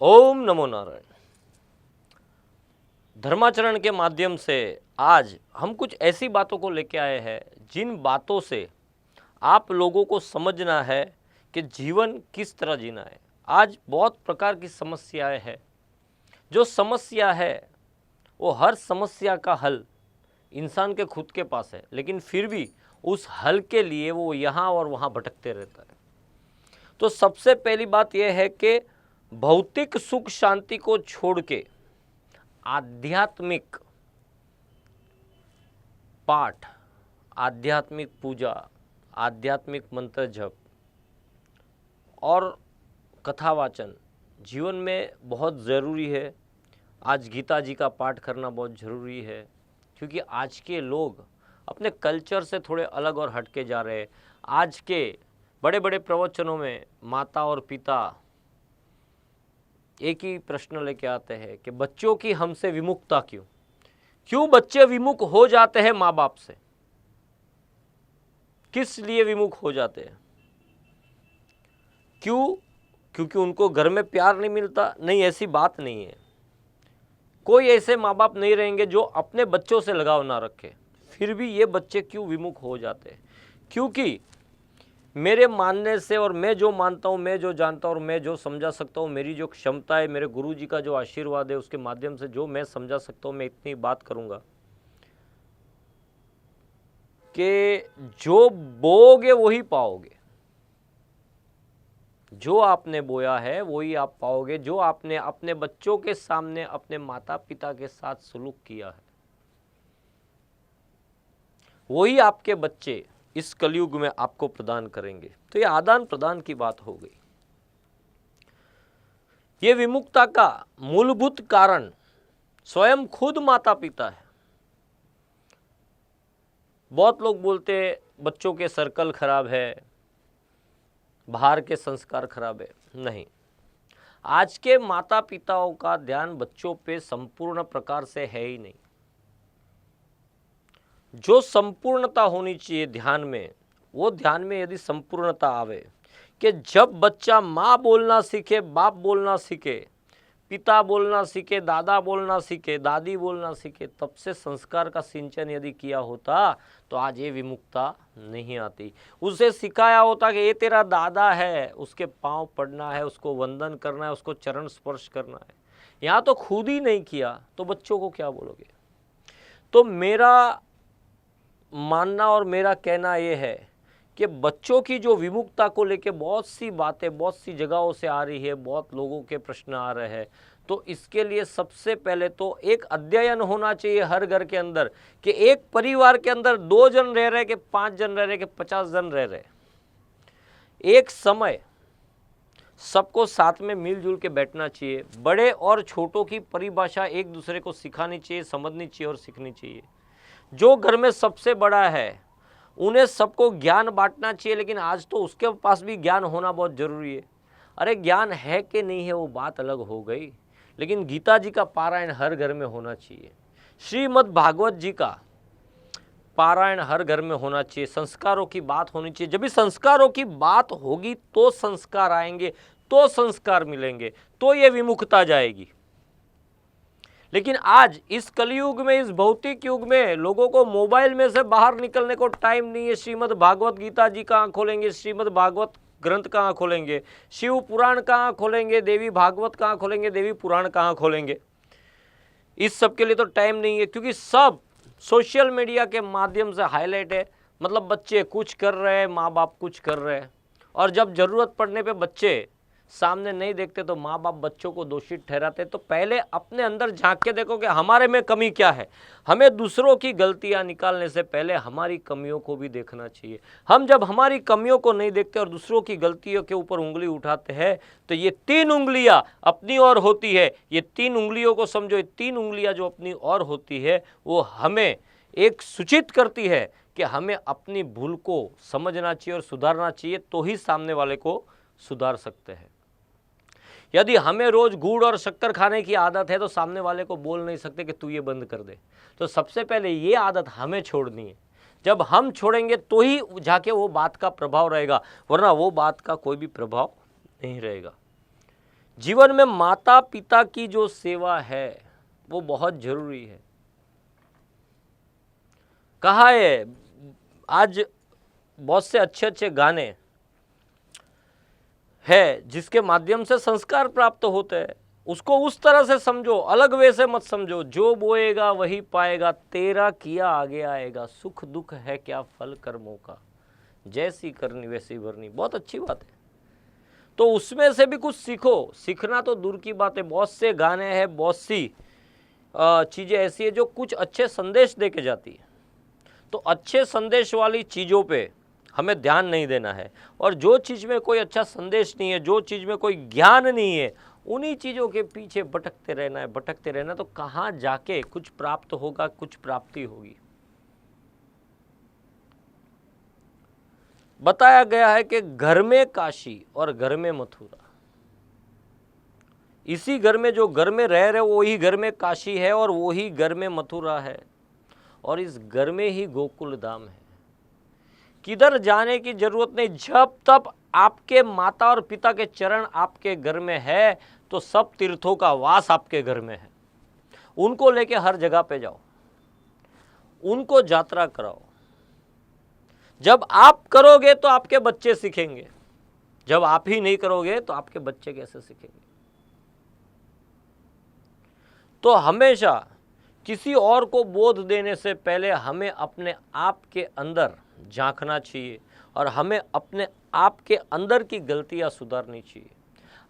ओम नमो नारायण। धर्माचरण के माध्यम से आज हम कुछ ऐसी बातों को लेके आए हैं जिन बातों से आप लोगों को समझना है कि जीवन किस तरह जीना है। आज बहुत प्रकार की समस्याएं हैं। जो समस्या है वो हर समस्या का हल इंसान के खुद के पास है, लेकिन फिर भी उस हल के लिए वो यहाँ और वहाँ भटकते रहता है। तो सबसे पहली बात यह है कि भौतिक सुख शांति को छोड़ के आध्यात्मिक पाठ, आध्यात्मिक पूजा, आध्यात्मिक मंत्र जप और कथावाचन जीवन में बहुत ज़रूरी है। आज गीता जी का पाठ करना बहुत ज़रूरी है, क्योंकि आज के लोग अपने कल्चर से थोड़े अलग और हटके जा रहे हैं। आज के बड़े बड़े प्रवचनों में माता और पिता एक ही प्रश्न लेके आते हैं कि बच्चों की हमसे विमुखता क्यों बच्चे विमुख हो जाते हैं माँ बाप से। किस लिए विमुख हो जाते हैं? क्योंकि उनको घर में प्यार नहीं मिलता? नहीं, ऐसी बात नहीं है। कोई ऐसे माँ बाप नहीं रहेंगे जो अपने बच्चों से लगाव ना रखे। फिर भी ये बच्चे क्यों विमुख हो जाते हैं? क्योंकि मेरे मानने से और मैं जो मानता हूँ, मैं जो जानता हूँ और मैं जो समझा सकता हूँ, मेरी जो क्षमता है, मेरे गुरु जी का जो आशीर्वाद है, उसके माध्यम से जो मैं समझा सकता हूँ, मैं इतनी बात करूँगा कि जो बोओगे वही पाओगे। जो आपने बोया है वही आप पाओगे। जो आपने अपने बच्चों के सामने अपने माता पिता के साथ सलूक किया है, वही आपके बच्चे इस कलयुग में आपको प्रदान करेंगे। तो ये आदान प्रदान की बात हो गई। ये विमुखता का मूलभूत कारण स्वयं खुद माता पिता है। बहुत लोग बोलते हैं बच्चों के सर्कल खराब है, बाहर के संस्कार खराब है। नहीं, आज के माता पिताओं का ध्यान बच्चों पे संपूर्ण प्रकार से है ही नहीं। जो संपूर्णता होनी चाहिए ध्यान में, वो ध्यान में यदि संपूर्णता आवे कि जब बच्चा माँ बोलना सीखे, बाप बोलना सीखे, पिता बोलना सीखे, दादा बोलना सीखे, दादी बोलना सीखे, तब से संस्कार का सिंचन यदि किया होता तो आज ये विमुखता नहीं आती। उसे सिखाया होता कि ये तेरा दादा है, उसके पांव पड़ना है, उसको वंदन करना है, उसको चरण स्पर्श करना है। यहाँ तो खुद ही नहीं किया तो बच्चों को क्या बोलोगे? तो मेरा मानना और मेरा कहना ये है कि बच्चों की जो विमुखता को लेके बहुत सी बातें बहुत सी जगहों से आ रही है, बहुत लोगों के प्रश्न आ रहे हैं। तो इसके लिए सबसे पहले तो एक अध्ययन होना चाहिए हर घर के अंदर कि एक परिवार के अंदर 2 जन रह रहे कि 5 जन रह रहे कि 50 जन रह रहे, एक समय सबको साथ में मिलजुल के बैठना चाहिए। बड़े और छोटों की परिभाषा एक दूसरे को सिखानी चाहिए, समझनी चाहिए और सीखनी चाहिए। जो घर में सबसे बड़ा है उन्हें सबको ज्ञान बांटना चाहिए, लेकिन आज तो उसके पास भी ज्ञान होना बहुत जरूरी है। अरे ज्ञान है कि नहीं है वो बात अलग हो गई, लेकिन गीता जी का पारायण हर घर में होना चाहिए। श्रीमद् भागवत जी का पारायण हर घर में होना चाहिए। संस्कारों की बात होनी चाहिए। जब भी संस्कारों की बात होगी तो संस्कार आएंगे, तो संस्कार मिलेंगे, तो ये विमुखता जाएगी। लेकिन आज इस कलयुग में, इस भौतिक युग में लोगों को मोबाइल में से बाहर निकलने को टाइम नहीं है। श्रीमद् भागवत गीता जी कहाँ खोलेंगे, श्रीमद् भागवत ग्रंथ कहाँ खोलेंगे, शिव पुराण कहाँ खोलेंगे, देवी भागवत कहाँ खोलेंगे, देवी पुराण कहाँ खोलेंगे? इस सब के लिए तो टाइम नहीं है, क्योंकि सब सोशल मीडिया के माध्यम से हाईलाइट है। मतलब बच्चे कुछ कर रहे हैं, माँ बाप कुछ कर रहे हैं, और जब ज़रूरत पड़ने पे बच्चे सामने नहीं देखते तो माँ बाप बच्चों को दोषी ठहराते। तो पहले अपने अंदर झांक के देखो कि हमारे में कमी क्या है। हमें दूसरों की गलतियाँ निकालने से पहले हमारी कमियों को भी देखना चाहिए। हम जब हमारी कमियों को नहीं देखते और दूसरों की गलतियों के ऊपर उंगली उठाते हैं तो ये 3 उंगलियाँ अपनी ओर होती है। ये 3 उंगलियों को समझो, ये 3 उंगलियाँ जो अपनी ओर होती है वो हमें एक सूचित करती है कि हमें अपनी भूल को समझना चाहिए और सुधारना चाहिए, तो ही सामने वाले को सुधार सकते हैं। यदि हमें रोज गुड़ और शक्कर खाने की आदत है तो सामने वाले को बोल नहीं सकते कि तू ये बंद कर दे। तो सबसे पहले ये आदत हमें छोड़नी है। जब हम छोड़ेंगे तो ही जाके वो बात का प्रभाव रहेगा, वरना वो बात का कोई भी प्रभाव नहीं रहेगा। जीवन में माता पिता की जो सेवा है वो बहुत जरूरी है। कहा है आज बहुत से अच्छे अच्छे गाने है जिसके माध्यम से संस्कार प्राप्त होते हैं, उसको उस तरह से समझो, अलग वे से मत समझो। जो बोएगा वही पाएगा, तेरा किया आगे आएगा, सुख दुख है क्या फल कर्मों का, जैसी करनी वैसी भरनी। बहुत अच्छी बात है, तो उसमें से भी कुछ सीखो। सीखना तो दूर की बात है, बहुत से गाने हैं, बहुत सी चीज़ें ऐसी है जो कुछ अच्छे संदेश दे के जाती है। तो अच्छे संदेश वाली चीज़ों पे हमें ध्यान नहीं देना है, और जो चीज़ में कोई अच्छा संदेश नहीं है, जो चीज़ में कोई ज्ञान नहीं है, उन्हीं चीज़ों के पीछे भटकते रहना है, भटकते रहना। तो कहाँ जाके कुछ प्राप्त होगा, कुछ प्राप्ति होगी। बताया गया है कि घर में काशी और घर में मथुरा, इसी घर में जो घर में रह रहे वही घर में काशी है और वही घर में मथुरा है, और इस घर में ही गोकुल धाम है। किधर जाने की जरूरत नहीं। जब तक आपके माता और पिता के चरण आपके घर में है तो सब तीर्थों का वास आपके घर में है। उनको लेके हर जगह पे जाओ, उनको यात्रा कराओ। जब आप करोगे तो आपके बच्चे सीखेंगे, जब आप ही नहीं करोगे तो आपके बच्चे कैसे सीखेंगे। तो हमेशा किसी और को बोध देने से पहले हमें अपने आप के अंदर झांकना चाहिए और हमें अपने आप के अंदर की गलतियां सुधारनी चाहिए।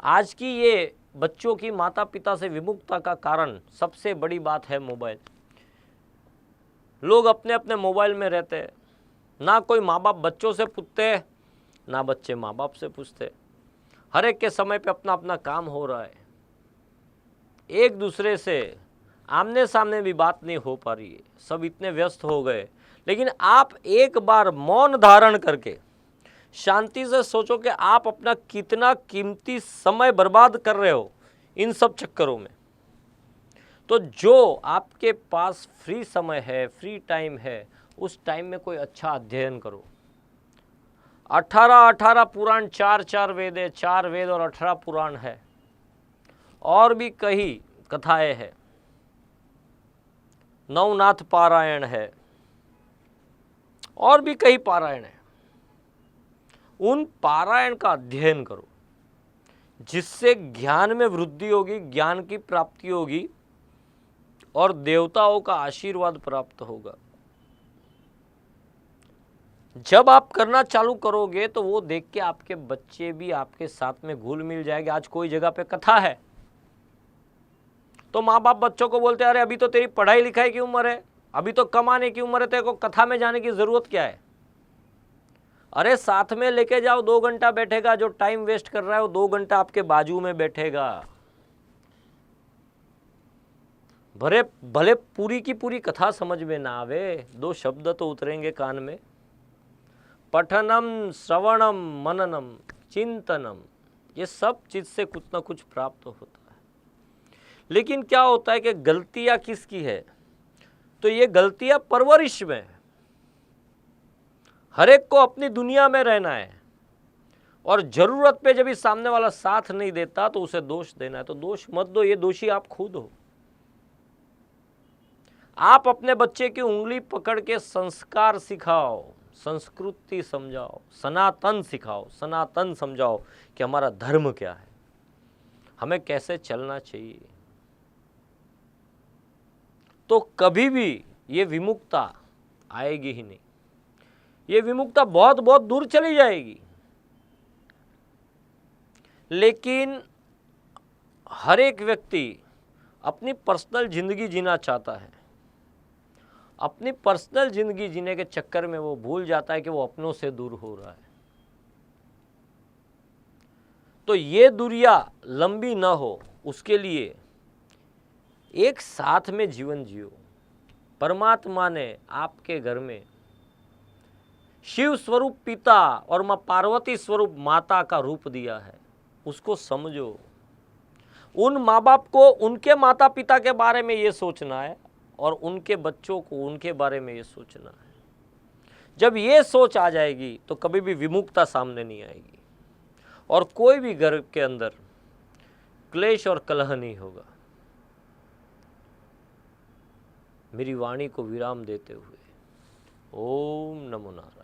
आज की ये बच्चों की माता पिता से विमुखता का कारण सबसे बड़ी बात है मोबाइल। लोग अपने अपने मोबाइल में रहते हैं, ना कोई माँ बाप बच्चों से पूछते, ना बच्चे माँ बाप से पूछते। हर एक के समय पे अपना अपना काम हो रहा है, एक दूसरे से आमने सामने भी बात नहीं हो पा रही है, सब इतने व्यस्त हो गए। लेकिन आप एक बार मौन धारण करके शांति से सोचो कि आप अपना कितना कीमती समय बर्बाद कर रहे हो इन सब चक्करों में। तो जो आपके पास फ्री समय है, फ्री टाइम है, उस टाइम में कोई अच्छा अध्ययन करो। 18 पुराण, 4 वेद है, 4 वेद और 18 पुराण है, और भी कई कथाएं हैं, नवनाथ पारायण है, और भी कई पारायण है। उन पारायण का अध्ययन करो जिससे ज्ञान में वृद्धि होगी, ज्ञान की प्राप्ति होगी और देवताओं का आशीर्वाद प्राप्त होगा। जब आप करना चालू करोगे तो वो देख के आपके बच्चे भी आपके साथ में घुल मिल जाएंगे। आज कोई जगह पे कथा है तो माँ बाप बच्चों को बोलते हैं, अरे अभी तो तेरी पढ़ाई लिखाई की उम्र है, अभी तो कमाने की उम्र है, तेरे को कथा में जाने की जरूरत क्या है। अरे साथ में लेके जाओ, 2 घंटा बैठेगा, जो टाइम वेस्ट कर रहा है वो 2 घंटा आपके बाजू में बैठेगा। भले पूरी की पूरी कथा समझ में ना आवे, 2 शब्द तो उतरेंगे कान में। पठनम, श्रवणम, मननम, चिंतनम, ये सब चीज से कुछ ना कुछ प्राप्त होता है। लेकिन क्या होता है कि गलतियां किसकी है, तो ये गलतियां परवरिश में है। हर एक को अपनी दुनिया में रहना है और जरूरत पे जब इस सामने वाला साथ नहीं देता तो उसे दोष देना है। तो दोष मत दो, ये दोषी आप खुद हो। आप अपने बच्चे की उंगली पकड़ के संस्कार सिखाओ, संस्कृति समझाओ, सनातन सिखाओ, सनातन समझाओ कि हमारा धर्म क्या है, हमें कैसे चलना चाहिए। तो कभी भी ये विमुखता आएगी ही नहीं, ये विमुखता बहुत बहुत दूर चली जाएगी। लेकिन हर एक व्यक्ति अपनी पर्सनल जिंदगी जीना चाहता है। अपनी पर्सनल जिंदगी जीने के चक्कर में वो भूल जाता है कि वो अपनों से दूर हो रहा है। तो ये दूरियां लंबी ना हो उसके लिए एक साथ में जीवन जियो। परमात्मा ने आपके घर में शिव स्वरूप पिता और मां पार्वती स्वरूप माता का रूप दिया है, उसको समझो। उन माँ बाप को उनके माता पिता के बारे में ये सोचना है और उनके बच्चों को उनके बारे में ये सोचना है। जब ये सोच आ जाएगी तो कभी भी विमुखता सामने नहीं आएगी और कोई भी घर के अंदर क्लेश और कलह नहीं होगा। मेरी वाणी को विराम देते हुए ओम नमो नारायण।